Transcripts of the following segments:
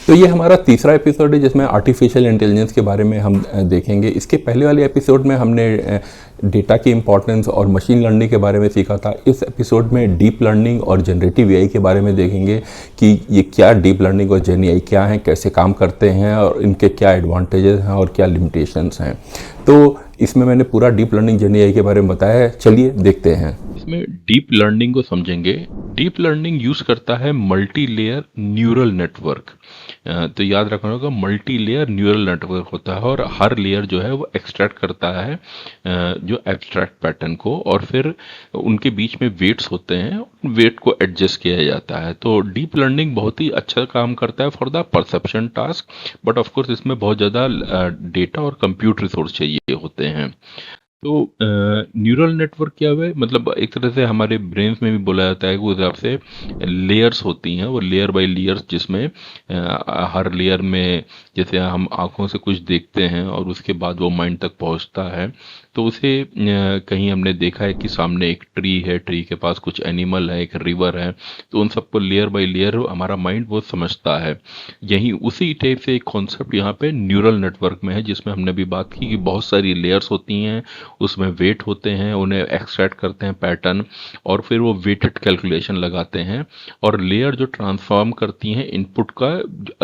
तो ये हमारा तीसरा एपिसोड है जिसमें आर्टिफिशियल इंटेलिजेंस के बारे में हम देखेंगे। इसके पहले वाले एपिसोड में हमने डेटा की इम्पोर्टेंस और मशीन लर्निंग के बारे में सीखा था। इस एपिसोड में डीप लर्निंग और जनरेटिव एआई के बारे में देखेंगे कि ये क्या डीप लर्निंग और जेन एआई क्या है, कैसे काम करते हैं और इनके क्या एडवांटेजेस हैं और क्या लिमिटेशंस हैं। तो इसमें मैंने पूरा डीप लर्निंग जेन एआई के बारे में बताया है, चलिए देखते हैं। इसमें डीप लर्निंग को समझेंगे। डीप लर्निंग यूज करता है मल्टी लेयर न्यूरल नेटवर्क। तो याद रखना होगा, मल्टी लेयर न्यूरल नेटवर्क होता है और हर लेयर जो है वो एक्सट्रैक्ट करता है जो एब्स्ट्रैक्ट पैटर्न को, और फिर उनके बीच में वेट्स होते हैं, वेट को एडजस्ट किया जाता है। तो डीप लर्निंग बहुत ही अच्छा काम करता है for the perception task, but of course इसमें बहुत ज़्यादा डेटा और कंप्यूट रिसोर्स चाहिए होते हैं। तो न्यूरल नेटवर्क क्या है, मतलब एक तरह से हमारे ब्रेन्स में भी बोला जाता है कि उस हिसाब से लेयर्स होती हैं, वो लेयर बाय लेयर्स, जिसमें हर लेयर में जैसे हम आँखों से कुछ देखते हैं और उसके बाद वो माइंड तक पहुंचता है। तो उसे कहीं हमने देखा है कि सामने एक ट्री है, ट्री के पास कुछ एनिमल है, एक रिवर है, तो उन सबको लेयर बाय लेयर हमारा माइंड वो समझता है। यही उसी टाइप से एक कॉन्सेप्ट यहाँ पे न्यूरल नेटवर्क में है, जिसमें हमने भी बात की कि बहुत सारी लेयर्स होती हैं, उसमें वेट होते हैं, उन्हें एक्सट्रैक्ट करते हैं पैटर्न, और फिर वो वेटेड कैलकुलेशन लगाते हैं, और लेयर जो ट्रांसफॉर्म करती हैं इनपुट का,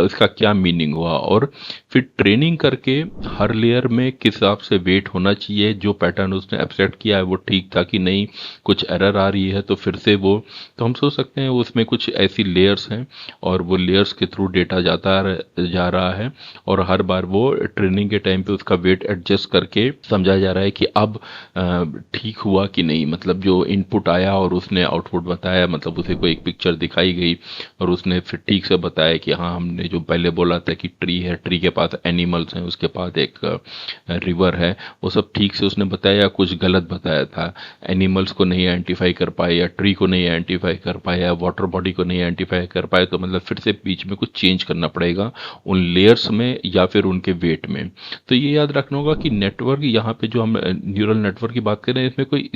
इसका क्या मीनिंग हुआ, और फिर ट्रेनिंग करके हर लेयर में किस हिसाब से वेट होना चाहिए, जो पैटर्न उसने एब्स्ट्रैक्ट किया है वो ठीक था कि नहीं, कुछ एरर आ रही है तो फिर से वो, तो हम सोच सकते हैं उसमें कुछ ऐसी लेयर्स हैं और वो लेयर्स के थ्रू डेटा जा रहा है, और हर बार वो ट्रेनिंग के टाइम पे उसका वेट एडजस्ट करके समझा जा रहा है कि अब ठीक हुआ कि नहीं। मतलब जो इनपुट आया और उसने आउटपुट बताया, मतलब उसे कोई एक पिक्चर दिखाई गई और उसने फिर ठीक से बताया कि हाँ, हमने जो पहले बोला था कि ट्री है, ट्री के पास एनिमल्स हैं, उसके पास एक रिवर है, वो सब ठीक से उसने बताया या कुछ गलत बताया था, एनिमल्स को नहीं आइडेंटिफाई कर पाए या ट्री को नहीं आइडेंटिफाई कर पाए या वाटर बॉडी को नहीं आइडेंटिफाई कर पाए, तो मतलब फिर से बीच में कुछ चेंज करना पड़ेगा उन लेयर्स में या फिर उनके वेट में। तो ये याद रखना होगा कि नेटवर्क, यहाँ पे जो हम न्यूरल नेटवर्क की बात कर रहे हैं, इसमें कोई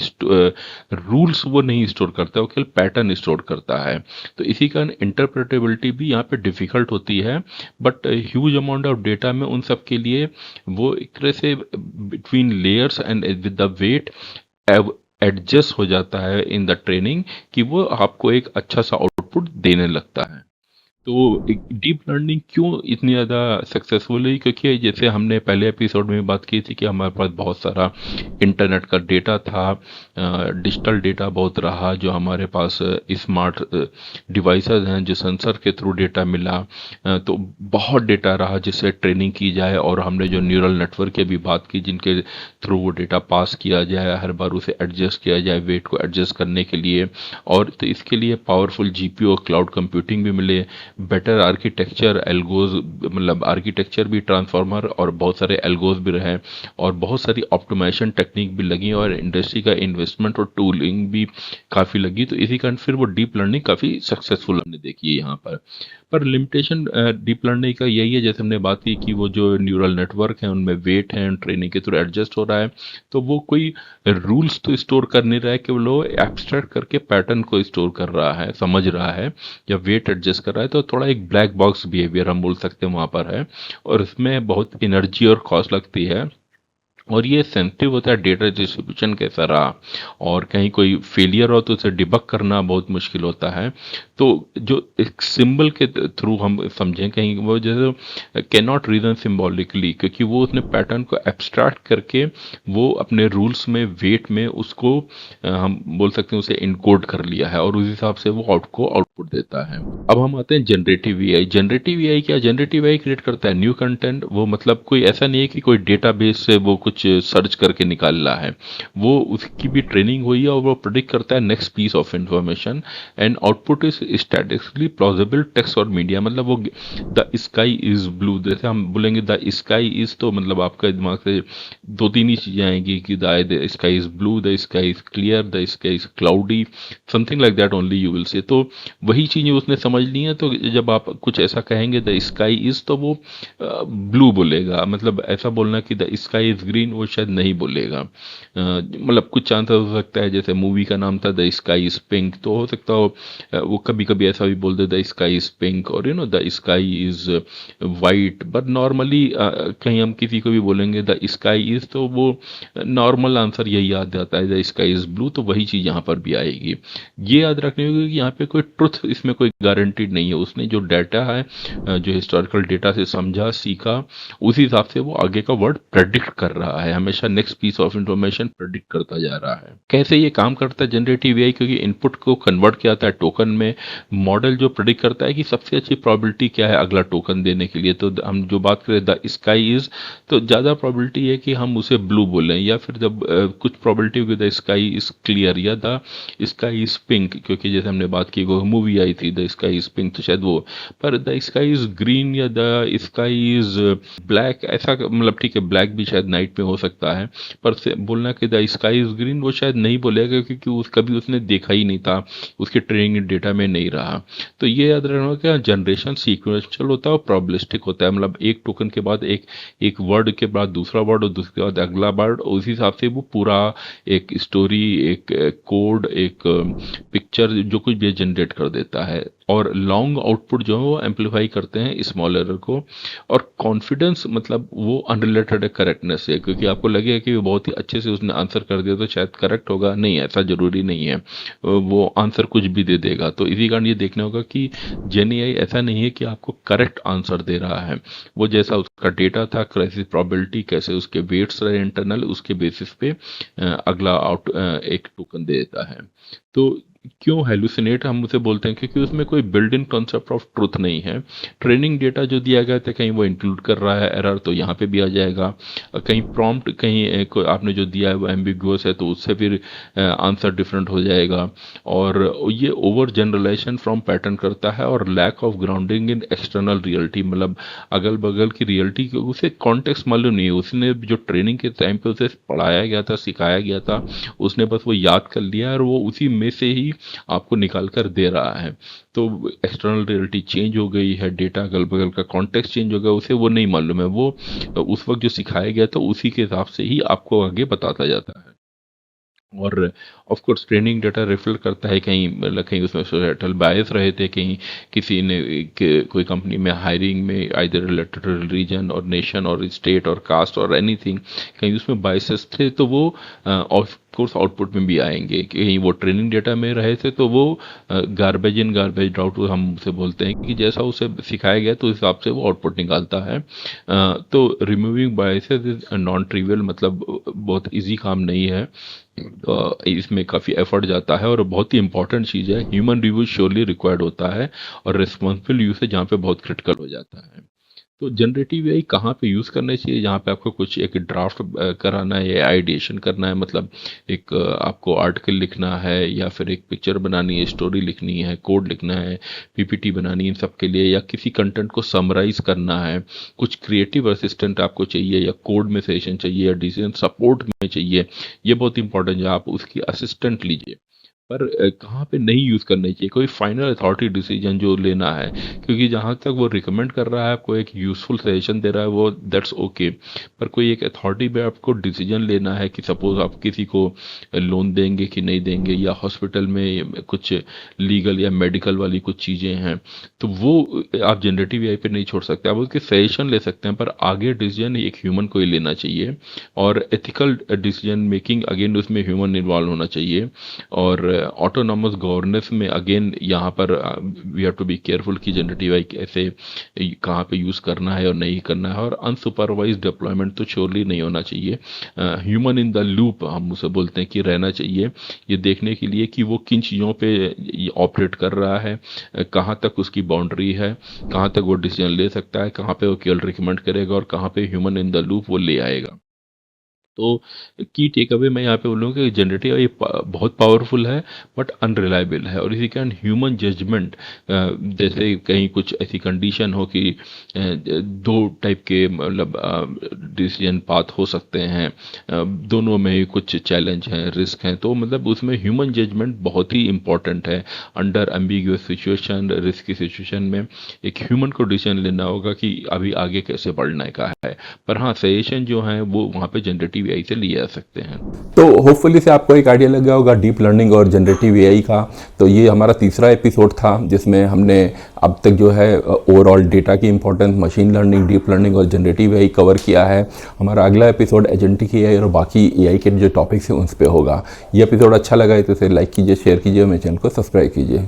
रूल्स वो नहीं स्टोर करता, वो केवल पैटर्न स्टोर करता है। तो इसी कारण इंटरप्रेटेबिलिटी भी यहाँ पे डिफिकल्ट होती है, but huge amount of data में उन सब के लिए वो एक तरह से between layers and with the weight adjust हो जाता है इन द ट्रेनिंग, कि वो आपको एक अच्छा सा आउटपुट देने लगता है। तो डीप लर्निंग क्यों इतनी ज़्यादा सक्सेसफुल है, क्योंकि जैसे हमने पहले एपिसोड में बात की थी कि हमारे पास बहुत सारा इंटरनेट का डेटा था, डिजिटल डेटा बहुत रहा, जो हमारे पास स्मार्ट डिवाइसेस हैं, जो सेंसर के थ्रू डेटा मिला, तो बहुत डेटा रहा जिससे ट्रेनिंग की जाए, और हमने जो न्यूरल नेटवर्क की भी बात की जिनके थ्रू वो डेटा पास किया जाए, हर बार उसे एडजस्ट किया जाए वेट को एडजस्ट करने के लिए, और तो इसके लिए पावरफुल जीपीयू और क्लाउड कंप्यूटिंग भी मिले, बेटर आर्किटेक्चर एल्गोज, मतलब आर्किटेक्चर भी, ट्रांसफार्मर और बहुत सारे एल्गोज भी रहे, और बहुत सारी ऑप्टिमाइजेशन टेक्निक भी लगी, और इंडस्ट्री का इन्वेस्टमेंट और टूलिंग भी काफ़ी लगी। तो इसी कारण फिर वो डीप लर्निंग काफ़ी सक्सेसफुल हमने देखी है यहाँ पर लिमिटेशन डीप लर्निंग का यही है, जैसे हमने बात की कि वो जो न्यूरल नेटवर्क है उनमें वेट है, ट्रेनिंग के थ्रू एडजस्ट हो रहा है, तो वो कोई रूल्स तो स्टोर कर नहीं रहा है, केवल वो एब्स्ट्रैक्ट करके पैटर्न को स्टोर कर रहा है, समझ रहा है, या वेट एडजस्ट कर रहा है। तो थोड़ा एक ब्लैक बॉक्स बिहेवियर हम बोल सकते हैं वहाँ पर है, और इसमें बहुत एनर्जी और कॉस्ट लगती है, और ये सेंसिटिव होता है डेटा डिस्ट्रीब्यूशन कैसा रहा, और कहीं कोई फेलियर हो तो उसे डिबग करना बहुत मुश्किल होता है। तो जो एक सिंबल के थ्रू हम समझें, कहीं वो जैसे कैन नॉट रीजन सिम्बॉलिकली, क्योंकि वो उसने पैटर्न को एब्स्ट्रैक्ट करके वो अपने रूल्स में वेट में उसको हम बोल सकते हैं उसे इनकोड कर लिया है, और उस हिसाब से वो आउटपुट देता है। अब हम आते हैं जनरेटिव एआई। जनरेटिव एआई क्या, जनरेटिव एआई क्रिएट करता है न्यू कंटेंट। वो मतलब कोई ऐसा नहीं है कि कोई डेटाबेस से वो कुछ सर्च करके निकाल रहा है, वो उसकी भी ट्रेनिंग हुई है और वो प्रेडिक्ट करता है next piece of information, and output is statistically plausible text और मीडिया। मतलब वो द स्काई इज ब्लू, जैसे हम बोलेंगे द स्काई इज, तो मतलब आपका दिमाग से दो तीन ही चीजें आएंगी कि the sky is blue, the sky is clear, the sky is cloudy, something like that only you will say. तो वही चीजें उसने समझ ली हैं। तो जब आप कुछ ऐसा कहेंगे द स्काई इज, तो वो ब्लू बोलेगा। मतलब ऐसा बोलना कि द स्काई इज ग्रीन, वो शायद नहीं बोलेगा। मतलब कुछ चांसेस हो सकता है, जैसे मूवी का नाम था द स्काई इज पिंक, तो हो सकता हो वो कभी कभी कभी ऐसा भी बोल दे द स्काई इज पिंक और the sky is white, but normally कहीं हम किसी को भी बोलेंगे द स्काई इज, तो वो नॉर्मल आंसर यही याद आता है द स्काई इज ब्लू, तो वही चीज़ यहाँ पर भी आएगी। ये याद रखनी होगी कि यहाँ पे कोई ट्रुथ इसमें कोई गारंटीड नहीं है। उसने जो डाटा है, जो हिस्टोरिकल डेटा से समझा सीखा, उसी हिसाब से वो आगे का वर्ड प्रेडिक्ट कर रहा है, हमेशा next piece of information predict करता जा रहा है। कैसे ये काम करता है जनरेटिव एआई? क्योंकि इनपुट को कन्वर्ट किया जाता है टोकन में, मॉडल जो प्रेडिक्ट करता है कि सबसे अच्छी प्रोबेबिलिटी क्या है अगला टोकन देने के लिए। तो हम जो बात करें द स्काई इज, तो ज़्यादा प्रोबेबिलिटी है कि हम उसे ब्लू बोलें, या फिर जब कुछ प्रोबेबिलिटी होगी द स्काई इज क्लियर या द स्काई इज पिंक, क्योंकि जैसे हमने बात की वो मूवी आई थी द स्काई इज पिंक, तो शायद वो, पर द स्काई इज ग्रीन या द स्काई इज ब्लैक, ऐसा मतलब ठीक है ब्लैक भी शायद नाइट में हो सकता है, पर से बोलना कि द स्काई इज ग्रीन वो शायद नहीं बोलेगा, क्योंकि उस कभी उसने देखा ही नहीं था, उसके ट्रेनिंग डेटा में नहीं रहा। तो ये याद रखना कि जनरेशन सीक्वेंशियल होता है और प्रोबेबिलिस्टिक होता है, मतलब एक टोकन के बाद एक वर्ड के बाद दूसरा वर्ड और दूसरे बाद अगला वर्ड, उसी हिसाब से वो पूरा एक स्टोरी, एक कोड, एक पिक्चर जो कुछ भी जनरेट कर देता है। और लॉन्ग आउटपुट जो है वो एम्पलीफाई करते हैं स्मॉल एरर को। और कॉन्फिडेंस मतलब वो अनरिलेटेड है करेक्टनेस से, क्योंकि आपको लगेगा कि वो बहुत ही अच्छे से उसने आंसर कर दिया तो शायद करेक्ट होगा, नहीं ऐसा जरूरी नहीं है, वो आंसर कुछ भी दे देगा। तो इसी कारण ये देखना होगा कि जेन एआई ऐसा नहीं है कि आपको करेक्ट आंसर दे रहा है, वो जैसा उसका डेटा था, कैसी प्रोबेबिलिटी, कैसे उसके वेट्स रहे इंटरनल, उसके बेसिस पे अगला एक टोकन दे देता है। तो क्यों हेलुसिनेट हम उसे बोलते हैं? क्योंकि उसमें कोई build in concept of truth नहीं है। ट्रेनिंग डेटा जो दिया गया था कहीं वो इंक्लूड कर रहा है एरर, तो यहाँ पे भी आ जाएगा। कहीं प्रॉम्प्ट कहीं आपने जो दिया है वो एम्बिगुअस है, तो उससे फिर आंसर डिफरेंट हो जाएगा। और ये ओवर जनरलाइजेशन फ्रॉम पैटर्न करता है और lack of grounding in external reality, मतलब अगल बगल की रियलिटी उसे कॉन्टेक्स्ट मालूम नहीं है। उसने जो ट्रेनिंग के टाइम पे उसे पढ़ाया गया था, सिखाया गया था, उसने बस वो याद कर लिया और वो उसी में से ही आपको निकाल कर दे रहा है। तो एक्सटर्नल रियलिटी चेंज हो गई है, डेटा अगल बगल का कॉन्टेक्स्ट चेंज हो गया, उसे वो नहीं मालूम है, वो उस वक्त जो सिखाया गया था उसी के हिसाब से ही आपको आगे बताता जाता है। और of course training data reflect करता है कहीं, मतलब कहीं उसमें सोसाइटल बायस रहे थे, कहीं किसी ने कोई कंपनी में हायरिंग में आइदर रिलेटेड रीजन और नेशन और स्टेट और कास्ट और एनीथिंग, कहीं उसमें बायसेस थे, तो वो ऑफ कोर्स आउटपुट में भी आएंगे। कहीं वो ट्रेनिंग डेटा में रहे थे तो वो गार्बेज इन गार्बेज आउट हम उसे बोलते हैं, कि जैसा उसे सिखाया गया तो उस हिसाब से वो आउटपुट निकालता है। तो removing biases is non trivial, मतलब बहुत इजी काम नहीं है, इसमें काफ़ी एफर्ट जाता है और बहुत ही इंपॉर्टेंट चीज़ है। ह्यूमन रिव्यू श्योरली रिक्वायर्ड होता है और रिस्पॉन्सिबल यूज है जहाँ पे बहुत क्रिटिकल हो जाता है। तो जनरेटिव एआई कहाँ पे यूज़ करना चाहिए? जहाँ पे आपको कुछ एक ड्राफ्ट कराना है या आइडिएशन करना है, मतलब एक आपको आर्टिकल लिखना है या फिर एक पिक्चर बनानी है, स्टोरी लिखनी है, कोड लिखना है, पीपीटी बनानी है, इन सब के लिए, या किसी कंटेंट को समराइज करना है, कुछ क्रिएटिव असिस्टेंट आपको चाहिए, या कोड में सेशन चाहिए, या डिसीजन सपोर्ट में चाहिए, ये बहुत इंपॉर्टेंट है, आप उसकी असिस्टेंट लीजिए। पर कहाँ पे नहीं यूज़ करनी चाहिए? कोई फाइनल अथॉरिटी डिसीजन जो लेना है, क्योंकि जहाँ तक वो रिकमेंड कर रहा है, आपको एक यूज़फुल सजेशन दे रहा है, वो दैट्स ओके। पर कोई एक अथॉरिटी पे आपको डिसीजन लेना है कि सपोज आप किसी को लोन देंगे कि नहीं देंगे, या हॉस्पिटल में कुछ लीगल या मेडिकल वाली कुछ चीज़ें हैं, तो वो आप जनरेटिव एआई पे नहीं छोड़ सकते। आप उसके सजेशन ले सकते हैं, पर आगे डिसीजन एक ह्यूमन को ही लेना चाहिए। और एथिकल डिसीजन मेकिंग अगेन उसमें ह्यूमन इन्वॉल्व होना चाहिए। और ऑटोनॉमस गवर्नेंस में अगेन यहाँ पर we have to be careful कि जनरेटिव एआई कैसे कहाँ पे यूज़ करना है और नहीं करना है। और अनसुपरवाइज डिप्लॉयमेंट तो श्योरली नहीं होना चाहिए। ह्यूमन इन द लूप हम उसे बोलते हैं कि रहना चाहिए, ये देखने के लिए कि वो किन चीज़ों पे ऑपरेट कर रहा है, कहाँ तक उसकी बाउंड्री है, कहाँ तक वो डिसीजन ले सकता है, कहाँ पे वो केवल रिकमेंड करेगा और कहाँ पे ह्यूमन इन द लूप वो ले आएगा। तो की टेक अवे मैं यहाँ पे बोलूँगा कि जनरेटिव ये बहुत पावरफुल है बट अनरिलायबल है। और इसी कारण ह्यूमन जजमेंट, जैसे कहीं कुछ ऐसी कंडीशन हो कि दो टाइप के मतलब डिसीजन पाथ हो सकते हैं, दोनों में ही कुछ चैलेंज हैं, रिस्क हैं, तो मतलब उसमें ह्यूमन जजमेंट बहुत ही इंपॉर्टेंट है। अंडर एम्बिगुअस सिचुएशन, रिस्क की सिचुएशन में एक ह्यूमन को डिसीजन लेना होगा कि अभी आगे कैसे बढ़ने का है। पर हाँ, सजेशन जो है वो वहाँ पे जनरेटिव जनरेटिव एआई से लिए जा सकते हैं। तो होपफुली से आपको एक आइडिया लग गया होगा डीप लर्निंग और जनरेटिव एआई का। तो ये हमारा तीसरा एपिसोड था जिसमें हमने अब तक जो है ओवरऑल डेटा की importance, machine learning, deep learning और जनरेटिव एआई कवर किया है। हमारा अगला एपिसोड एजेंटिक एआई और बाकी एआई के जो टॉपिक्स हैं उस पर होगा। ये एपिसोड अच्छा लगा है तो इसे लाइक कीजिए, शेयर कीजिए और मेरे चैनल को सब्सक्राइब कीजिए।